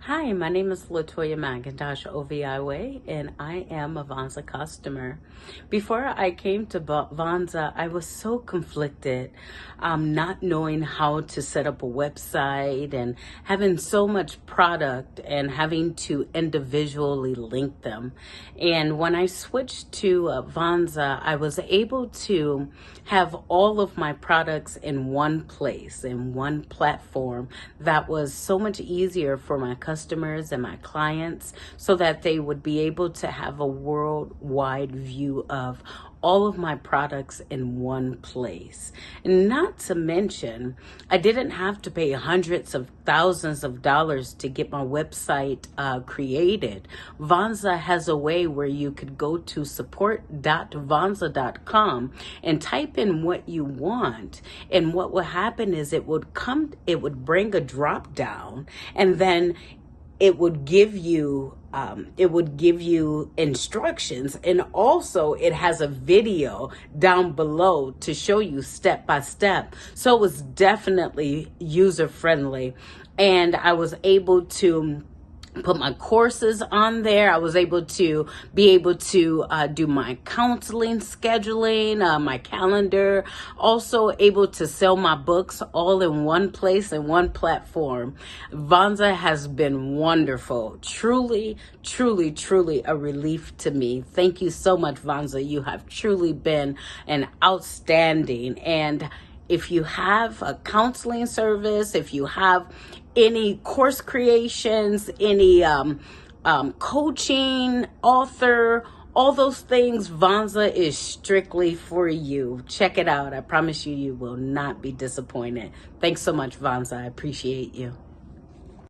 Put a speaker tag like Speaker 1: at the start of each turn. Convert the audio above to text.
Speaker 1: Hi, my name is Latoya McIntosh OVIWay, and I am a Vonza customer. Before I came to Vonza, I was so conflicted, not knowing how to set up a website and having so much product and having to individually link them. And when I switched to Vonza, I was able to have all of my products in one place, in one platform. That was so much easier for my customers and my clients, so that they would be able to have a worldwide view of all of my products in one place. And not to mention, I didn't have to pay hundreds of thousands of dollars to get my website created. Vonza has a way where you could go to support.vonza.com and type in what you want, and what will happen is it would bring a drop down, and then it would give you instructions, and also it has a video down below to show you step by step. So it was definitely user friendly, and I was able to put my courses on there. I was able to do my counseling scheduling, my calendar, also able to sell my books all in one place and one platform. Vonza has been wonderful. Truly, truly, truly a relief to me. Thank you so much, Vonza. You have truly been an outstanding. And if you have a counseling service, if you have any course creations, any coaching, author, all those things, Vonza is strictly for you. Check it out. I promise you, you will not be disappointed. Thanks so much, Vonza. I appreciate you.